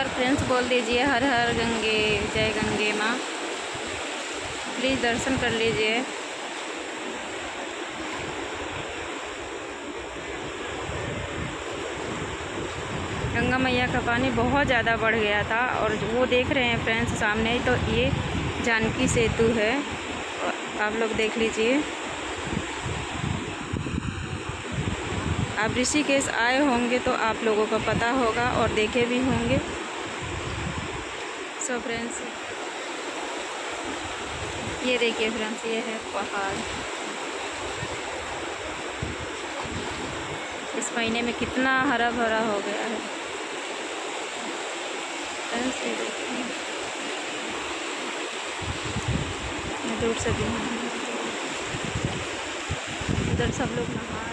बार friends बोल दीजिए हर हर गंगे, जय गंगे माँ। प्लीज़ दर्शन कर लीजिए। गंगा मैया का पानी बहुत ज़्यादा बढ़ गया था और वो देख रहे हैं फ्रेंड्स सामने, तो ये जानकी सेतु है, आप लोग देख लीजिए। आप ऋषिकेश आए होंगे तो आप लोगों को पता होगा और देखे भी होंगे। सो फ्रेंड्स ये देखिए फ्रेंड्स, ये है पहाड़। इस महीने में कितना हरा भरा हो गया है फ्रेंड्स, ये देखिए। दूर से भी उधर सब लोग नहा